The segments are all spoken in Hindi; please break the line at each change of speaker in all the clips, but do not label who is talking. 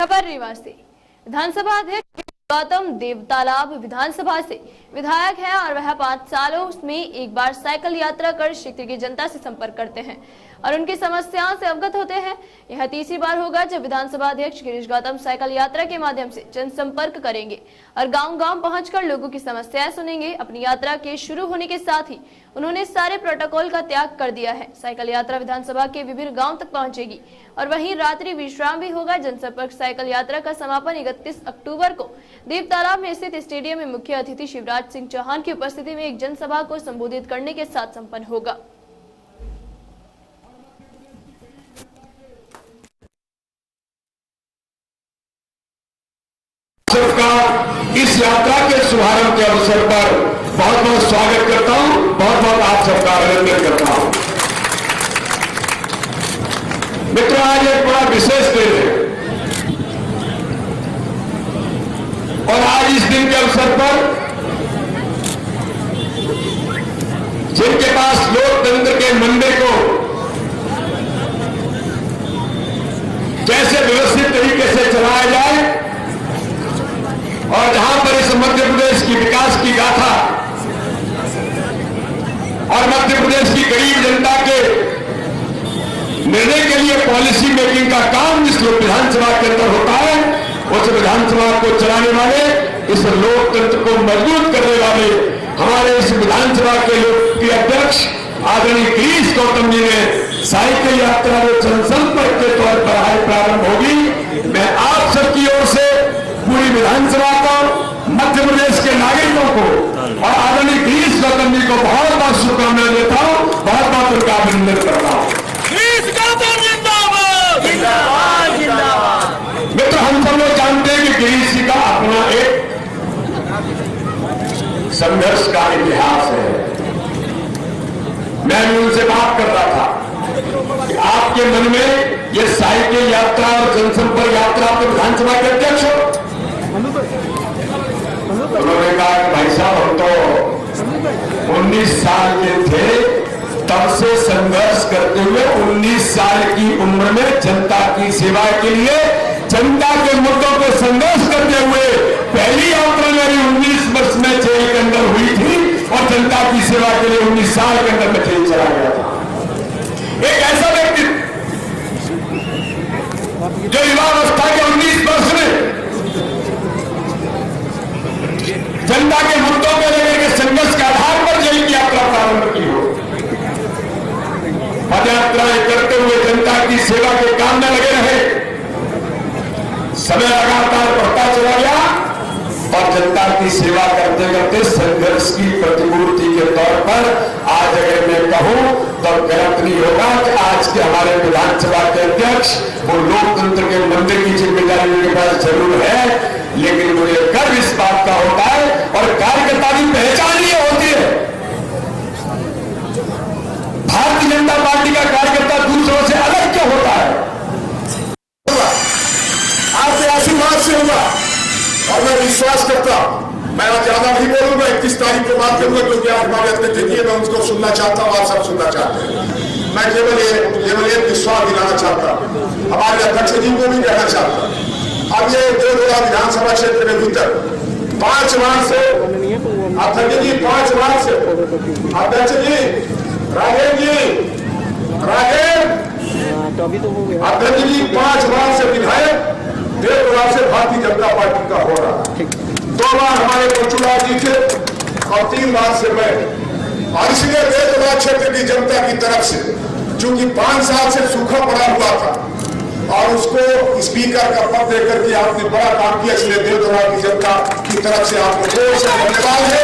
खबर निवासी विधानसभा अध्यक्ष गौतम देवतालाब विधानसभा से विधायक हैं और वह 5 सालों में एक बार साइकिल यात्रा कर क्षेत्र की जनता से संपर्क करते हैं और उनकी समस्याओं से अवगत होते हैं। यह तीसरी बार होगा जब विधानसभा अध्यक्ष गिरीश गौतम साइकिल यात्रा के माध्यम से जनसंपर्क करेंगे और गांव-गांव पहुंचकर लोगों की समस्याएं सुनेंगे। अपनी यात्रा के शुरू होने के साथ ही उन्होंने सारे प्रोटोकॉल का त्याग कर दिया है। साइकिल यात्रा विधानसभा के विभिन्न गाँव तक पहुँचेगी और वहीं रात्रि विश्राम भी होगा। जनसंपर्क साइकिल यात्रा का समापन 31 अक्टूबर को देवतालाब में स्थित स्टेडियम में मुख्य अतिथि शिवराज सिंह चौहान की उपस्थिति में एक जनसभा को संबोधित करने के साथ संपन्न होगा।
सबका इस यात्रा के शुभारंभ के अवसर पर बहुत बहुत स्वागत करता हूं, बहुत बहुत आप सबका अभिनंदन करता हूं। मित्रों, आज एक बड़ा विशेष दिन है और आज इस दिन के अवसर पर जिनके पास लोकतंत्र के मंदिर को कैसे व्यवस्थित तरीके से चलाया जाए और जहां पर इस मध्य प्रदेश की विकास की गाथा और मध्य प्रदेश की गरीब जनता के निर्णय के लिए पॉलिसी मेकिंग का काम जिस विधानसभा के अंदर होता है, उस विधानसभा को चलाने वाले, इस लोकतंत्र को मजबूत करने वाले हमारे इस विधानसभा के अध्यक्ष आदरणीय गिरीश गौतम जी ने साइकिल यात्रा जो जनसंपर्क के तौर पर आज प्रारंभ होगी। मैं आप सबकी ओर से पूरी विधानसभा को, मध्य प्रदेश के नागरिकों को और आदरणीय गिरीश गौतम जी को बहुत बहुत शुभकामनाएं देता हूं, बहुत बहुत उनका अभिनंदन करता हूं। मित्र, हम सब लोग जानते हैं कि गिरीश जी का अपना एक संघर्ष का इतिहास है। मैं भी उनसे बात कर रहा था कि आपके मन में ये साइकिल यात्रा और जनसंपर्क यात्रा तो विधानसभा के अध्यक्ष हो। उन्होंने कहा कि भाई साहब, हम तो 19 साल के थे, तब से संघर्ष करते हुए 19 साल की उम्र में जनता की सेवा के लिए, जनता के मुद्दों को संघर्ष करते हुए पहली यात्रा मेरी 19 वर्ष में जेल के अंदर हुई थी और जनता की सेवा के लिए 19 साल के अंदर मैं जेल चला गया था। एक ऐसा व्यक्ति जो युवावस्था के 19 वर्ष में जनता के मुद्दों को लेकर के संघर्ष के आधार पर जेल की यात्रा प्रारंभ की हो, पदयात्राएं करते हुए जनता की सेवा के काम में लगे रहे, समय लगातार बढ़ता चला गया और जनता की सेवा करते करते संघर्ष की प्रतिपूर्ति के तौर पर आज अगर मैं कहूं तो गलत नहीं होगा कि आज के हमारे विधानसभा के अध्यक्ष वो लोकतंत्र के मंदिर की जिम्मेदारी उनके पास जरूर है, लेकिन मुझे गर्व इस बात का होता है और कार्यकर्ता की पहचान ये होती है। भारतीय जनता पार्टी का कार्यकर्ता दूसरों से अलग क्यों होता है? आपसे आशीर्वाद से होगा और मैं विश्वास करता हूं। मैं आज ज्यादा नहीं बोलूंगा, 31 तारीख को बात करूंगा क्योंकि आप हमारे अध्यक्ष मैं उसको सुनना चाहता हूं, आप सब सुनना चाहते हैं। मैं केवल एक विश्वास दिलाना चाहता हूं, हमारे अध्यक्ष जी को भी कहना चाहता हूं। अब ये देवधुरा विधानसभा क्षेत्र के भीतर 5 मार्च से अध्यक्ष जी 5 मार्च से अध्यक्ष जी राघेल जी अध्यक्ष जी 5 मार्च से विधायक देवधुरा से भारतीय जनता पार्टी का हो रहा है। 2 बार हमारे पंचुला जी थे और 3 बार से मैं, और इसलिए देवधुरा क्षेत्र की जनता की तरफ से चूंकि 5 साल से सूखा पड़ा हुआ था और उसको स्पीकर का पद देकर के आपने बड़ा काम किया, इसलिए देवधुरा की जनता की तरफ से आपको बहुत सा धन्यवाद है।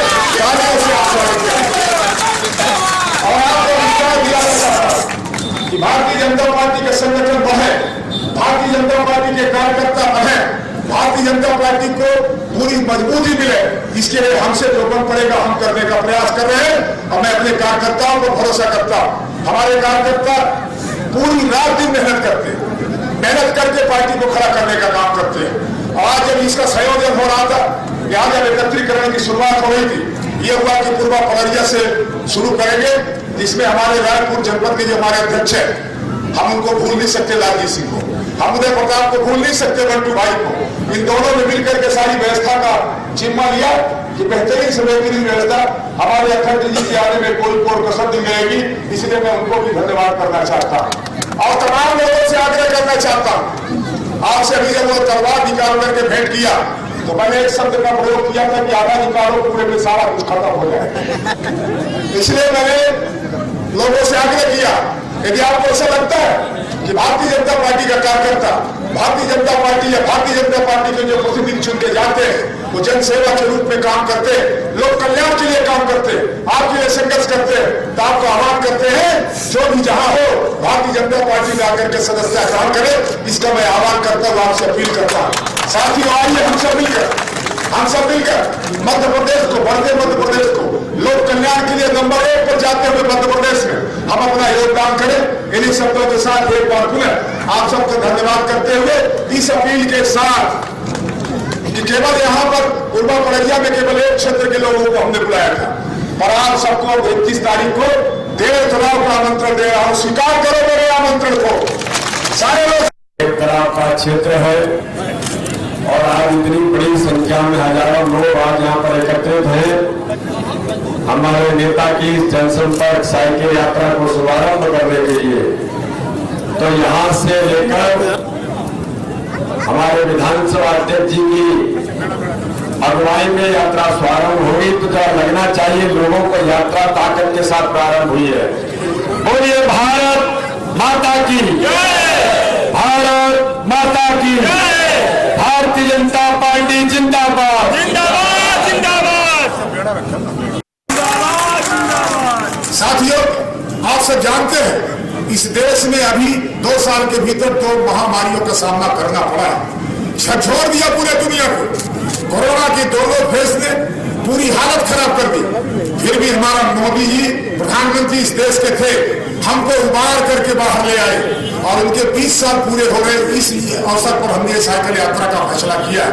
और आपको विश्वास दिलाना चाहता हूं कि भारतीय जनता पार्टी के संगठन बढ़े, भारतीय जनता पार्टी के कार्यकर्ता बढ़े, भारतीय जनता पार्टी को पूरी मजबूती मिले, इसके लिए हमसे जो बन पड़ेगा हम करने का प्रयास कर रहे हैं। और मैं अपने कार्यकर्ताओं को भरोसा करता हूं, हमारे कार्यकर्ता पूरी रात दिन मेहनत करके पार्टी को खड़ा करने का काम करते हैं। और आज जब इसका संयोजन हो रहा था, यहाँ जब एकत्रीकरण की शुरुआत हो रही थी, ये हुआ कि पूर्वा पलरिया से शुरू करेंगे, जिसमें हमारे रायपुर जनपद के जो हमारे अध्यक्ष हैं, हम उनको भूल नहीं सकते, लालजी सिंह को। हम उदय प्रताप को भूल नहीं सकते, बंटू भाई को। इन दोनों ने मिलकर के सारी व्यवस्था का जिम्मा लिया कि बेहतरीन से बेहतरीन व्यवस्था हमारे अखंड जी के आने में कोई कोर कसर नहीं रहेगी। इसलिए मैं उनको भी धन्यवाद करना चाहता हूँ और तमाम लोगों से आग्रह करना चाहता हूँ। आपसे अभी जब वो तलवार निकाल करके भेंट किया तो मैंने एक शब्द का प्रयोग किया था कि आधा निकालो पूरे में सारा कुछ खत्म हो जाए। इसलिए मैंने लोगों से आग्रह किया, यदि आपको ऐसा लगता है कि भारतीय जनता पार्टी का कार्यकर्ता भारतीय जनता पार्टी या भारतीय जनता पार्टी के जो प्रतिनिधि चुन के जाते हैं वो जनसेवा के रूप में काम करते हैं, लोक कल्याण के लिए काम करते हैं, आपके लिए संघर्ष करते हैं, तो आपको आह्वान करते हैं जो भी जहां हो भारतीय जनता पार्टी में आकर के सदस्यता ग्रहण करे। इसका मैं आह्वान करता हूँ, आपसे अपील करता हूँ। साथियों, आइए हम सब मिलकर मध्य प्रदेश को, बढ़ते मध्य प्रदेश को लोक कल्याण के लिए नंबर 1 पर जाते हुए मध्य प्रदेश में हम अपना योगदान करें। इन्हीं शब्दों के साथ एक बार पुनः आप सबको धन्यवाद करते हुए इस अपील के साथ कि केवल यहाँ पर पूर्वा पड़ैया में केवल एक क्षेत्र के लोगों को हमने बुलाया था, और आप सबको 31 तारीख को देव चुनाव का आमंत्रण दे रहा हूँ। स्वीकार करो मेरे आमंत्रण को। सारे लोग
एक तरह का क्षेत्र है और आज इतनी बड़ी संख्या में हजारों लोग आज यहाँ पर एकत्रित हैं हमारे नेता की जनसंपर्क साइकिल यात्रा को शुभारंभ करने के लिए। तो यहाँ से लेकर हमारे विधानसभा अध्यक्ष जी की अगुवाई में यात्रा शुभारंभ होगी तो जरा लगना चाहिए लोगों को यात्रा ताकत के साथ प्रारंभ हुई है। बोलिए भारत माता की जय, भारत माता की जय, भारतीय जनता पार्टी जिंदाबाद, जिंदाबाद, जिंदाबाद।
साथियों, आप सब जानते हैं इस देश में अभी 2 साल के भीतर 2 महामारियों का सामना करना पड़ा है। झकझोर दिया पूरे दुनिया को। कोरोना के दोनों फेज ने पूरी हालत खराब कर दी। फिर भी हमारा मोदी जी प्रधानमंत्री इस देश के थे, हमको उबार करके बाहर ले आए और उनके 20 साल पूरे हो गए। इस अवसर पर हमने साइकिल यात्रा का फैसला किया।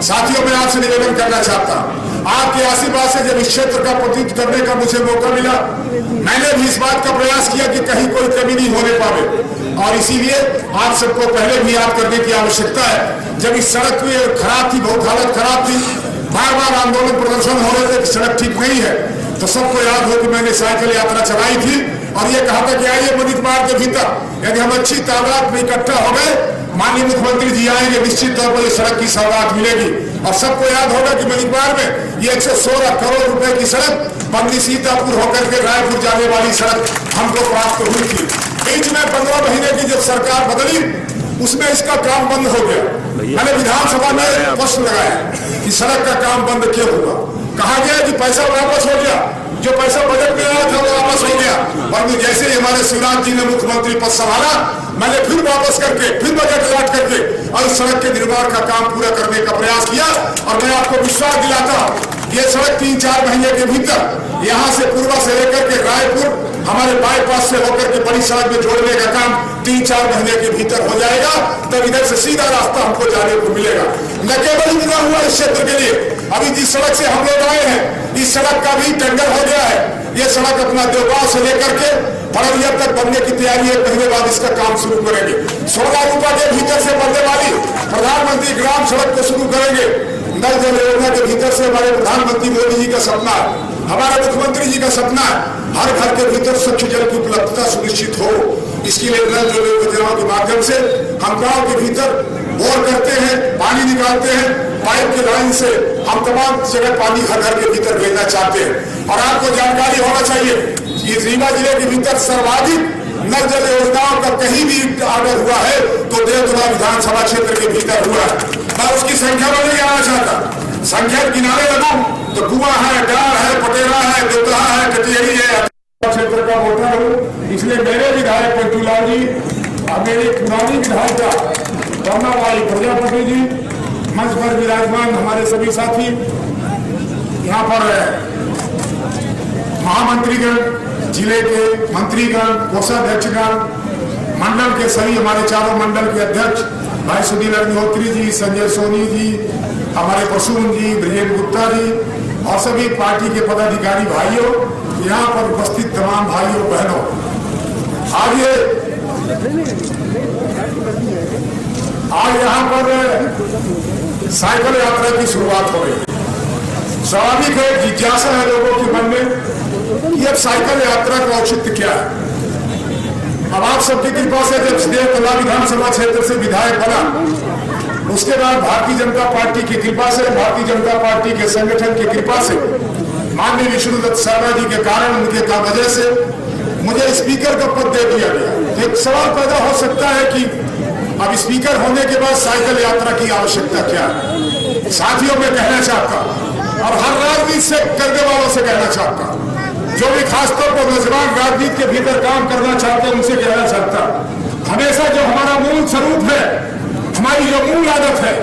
साथियों, मैं आपसे निवेदन करना चाहता हूँ, आपके आशीर्वाद से जब इस क्षेत्र का प्रतिनिधित्व करने का मुझे मौका मिला, मैंने भी इस बात का प्रयास किया कि कहीं कोई कमी नहीं होने पावे, और इसीलिए आप सबको पहले भी याद करने की आवश्यकता है। जब इस सड़क की खराब थी, बहुत हालत खराब थी, बार बार आंदोलन प्रदर्शन हो रहे थे कि सड़क ठीक नहीं है, तो सबको याद हो कि मैंने साइकिल यात्रा चलाई थी और ये कहा था कि आइए मनिकमार के भीतर यदि हम अच्छी तादाद में इकट्ठा हो गए, माननीय मुख्यमंत्री जी आएंगे, निश्चित तौर पर ये सड़क की सौगात मिलेगी। और सबको याद होगा कि मनिकमार में ये 116 करोड़ रुपए की सड़क बंदी सीतापुर होकर के रायपुर जाने वाली सड़क हमको प्राप्त हुई थी। बीच में 15 महीने की जब सरकार बदली उसमें इसका काम बंद हो गया। मैंने विधानसभा में प्रश्न लगाया कि सड़क का काम बंद क्यों हुआ। कहा गया कि पैसा वापस हो गया, जो पैसा बजट में आया था वो वापस हो गया। और जैसे ही हमारे शिवराज जी ने मुख्यमंत्री पद संभाला, मैंने फिर वापस करके फिर बजट लाट करके और इस सड़क के निर्माण का काम पूरा करने का प्रयास किया। और मैं आपको विश्वास दिलाता हूँ ये सड़क 3-4 महीने के भीतर यहाँ से पूर्वा से लेकर के रायपुर हमारे बाईपास से होकर के बड़ी सड़क में जोड़ने का काम 3-4 महीने के भीतर हो जाएगा। तब इधर से सीधा रास्ता हमको जाने को मिलेगा। न केवल इतना हुआ इस क्षेत्र के लिए, अभी जिस सड़क से हम लोग आए हैं इस सड़क का भी टेंडर हो गया है। ये सड़क अपना देवगांव से लेकर के बड़ौलिया तक बनने की तैयारी है। 1 महीने बाद इसका काम शुरू करेंगे। 16 रुपए के भीतर से बनने वाली प्रधानमंत्री ग्राम सड़क को शुरू करेंगे। नल जल योजना के भीतर से हमारे प्रधानमंत्री मोदी जी का सपना है, हमारे मुख्यमंत्री जी का सपना है, हर घर के भीतर स्वच्छ जल की उपलब्धता सुनिश्चित हो। इसके लिए नल जल योजनाओं के माध्यम से हम गांव के भीतर बोर करते हैं, पानी निकालते हैं, पाइप के लाइन से हम तमाम जगह पानी हर घर के भीतर भेजना चाहते हैं। और आपको जानकारी होना चाहिए कि रीवा जिले के भीतर सर्वाधिक नल जल योजनाओं का कहीं भी ऑर्डर हुआ है तो देवधुरा विधानसभा क्षेत्र के भीतर हुआ है। मैं उसकी संख्या में नहीं आना चाहता, संख्या किनारे लगू तो कुआं है, डार है, पटेरा है, देवदहा है, कटियरी है। क्षेत्र का वोटर हूँ, इसलिए मेरे विधायक पंचूलाल जी और मेरी पुरानी विधायिका रमाबाई प्रजापति जी, मंच पर विराजमान हमारे सभी साथी, यहाँ पर महामंत्रीगण, जिले के मंत्रीगण, कोषाध्यक्षगण, मंडल के सभी हमारे चारों मंडल के अध्यक्ष भाई सुनील अग्निहोत्री जी, संजय सोनी जी, हमारे प्रसून जी, ब्रजेंद्र गुप्ता जी और सभी पार्टी के पदाधिकारी भाइयों, यहाँ पर उपस्थित तमाम भाइयों बहनों, आगे आज यहाँ पर साइकिल यात्रा की शुरुआत हो रही। स्वाभाविक है, जिज्ञासा है लोगों के मन में कि अब साइकिल यात्रा का औचित्य क्या है। अब आप सबकी कृपा से जब स्नेहकला विधानसभा क्षेत्र से विधायक बना, उसके बाद भारतीय जनता पार्टी की कृपा से, भारतीय जनता पार्टी के संगठन की कृपा से, माननीय विष्णुदत्त शर्मा जी के कारण, उनके वजह से मुझे स्पीकर का पद दे दिया गया। एक सवाल पैदा हो सकता है कि अब स्पीकर होने के बाद साइकिल यात्रा की आवश्यकता क्या है। साथियों, मैं कहना चाहता और हर राजनीति से करने वालों से कहना चाहता, जो भी खासतौर पर नौजवान राजनीति के भीतर काम करना चाहते हैं, उनसे कहना चाहता, हमेशा जो हमारा मूल स्वरूप है, हमारी जो मूल आदत है,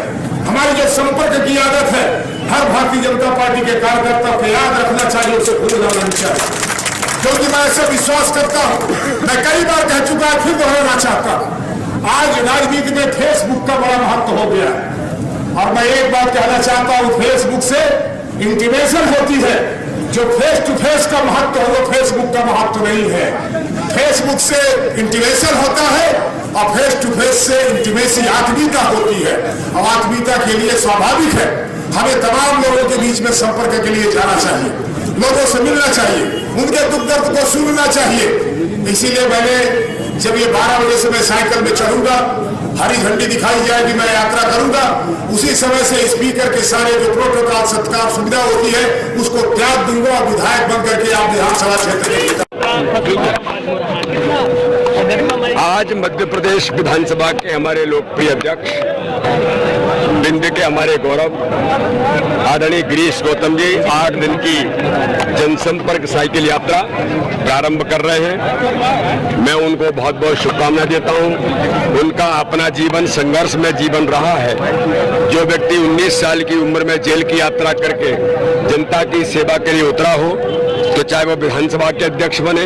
हमारी जो संपर्क की आदत है, हर भारतीय जनता पार्टी के कार्यकर्ता को याद रखना चाहिए, उसे भूलना नहीं चाहिए। क्योंकि मैं ऐसा विश्वास करता हूं, मैं कई बार कह चुका, फिर दोहराना चाहता हूं, आज राजनीति में फेसबुक का बड़ा महत्व हो गया है। और मैं एक बात कहना चाहता हूं, फेसबुक से इंटीमेशन होती है, जो फेस टू फेस का महत्व है वो फेसबुक का महत्व नहीं है। फेसबुक से इंटीमेशन होता है और फेस टू फेस से इंटीमेसी आत्मीयता होती है। और आत्मीयता के लिए स्वाभाविक है हमें तमाम लोगों के बीच में संपर्क के लिए जाना चाहिए, लोगों से मिलना चाहिए, उनके दुख दर्द को सुनना चाहिए। इसीलिए मैंने जब ये 12 बजे से मैं साइकिल में चढ़ूंगा, हरी झंडी दिखाई जाएगी, मैं यात्रा करूंगा, उसी समय से स्पीकर के सारे जो प्रोटोकॉल सत्कार सुविधा होती है उसको त्याग दूंगा और विधायक बन करके आप विधानसभा क्षेत्र
आज मध्य प्रदेश विधानसभा के हमारे लोकप्रिय अध्यक्ष, बिंद के हमारे गौरव आदरणीय गिरीश गौतम जी 8 दिन की जनसंपर्क साइकिल यात्रा प्रारंभ कर रहे हैं। मैं उनको बहुत बहुत शुभकामनाएं देता हूं। उनका अपना जीवन संघर्ष में जीवन रहा है। जो व्यक्ति 19 साल की उम्र में जेल की यात्रा करके जनता की सेवा के लिए उतरा हो, तो चाहे वो विधानसभा के अध्यक्ष बने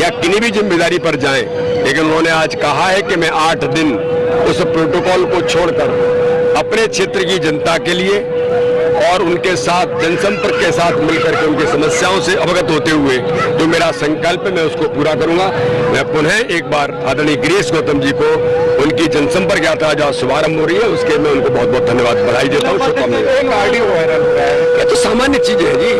या किन्हीं भी जिम्मेदारी पर जाएं, लेकिन उन्होंने आज कहा है कि मैं 8 दिन उस प्रोटोकॉल को छोड़कर अपने क्षेत्र की जनता के लिए और उनके साथ जनसंपर्क के साथ मिलकर के उनकी समस्याओं से अवगत होते हुए जो मेरा संकल्प है मैं उसको पूरा करूंगा। मैं पुनः एक बार आदरणीय गिरीश गौतम जी को उनकी जनसंपर्क यात्रा जो शुभारंभ हो रही है उसके मैं उनको बहुत बहुत धन्यवाद बधाई देता हूँ, शुभकामनाएं। ये तो सामान्य चीज है जी,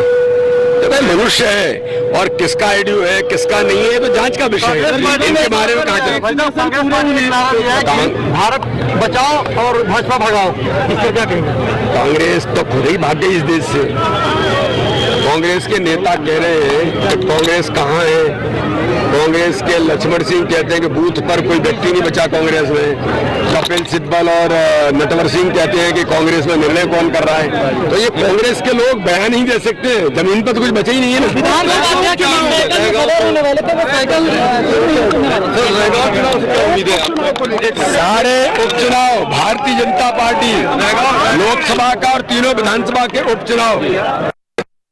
जब मनुष्य है और किसका आईडियो है किसका नहीं है तो जांच का विषय है। इनके बारे में
भारत बचाओ और भाजपा भगाओ, इससे क्या कहेंगे?
कांग्रेस तो खुद ही भाग गई इस देश से। कांग्रेस के नेता कह रहे हैं कि कांग्रेस कहाँ है। कांग्रेस के लक्ष्मण सिंह कहते हैं कि बूथ पर कोई व्यक्ति नहीं बचा कांग्रेस में। कपिल सिब्बल और नटवर सिंह कहते हैं कि कांग्रेस में निर्णय कौन कर रहा है। तो ये कांग्रेस के लोग बयान नहीं दे सकते, जमीन पर तो कुछ बचा ही नहीं है ना। सारे उपचुनाव भारतीय जनता पार्टी लोकसभा का और तीनों विधानसभा के उपचुनाव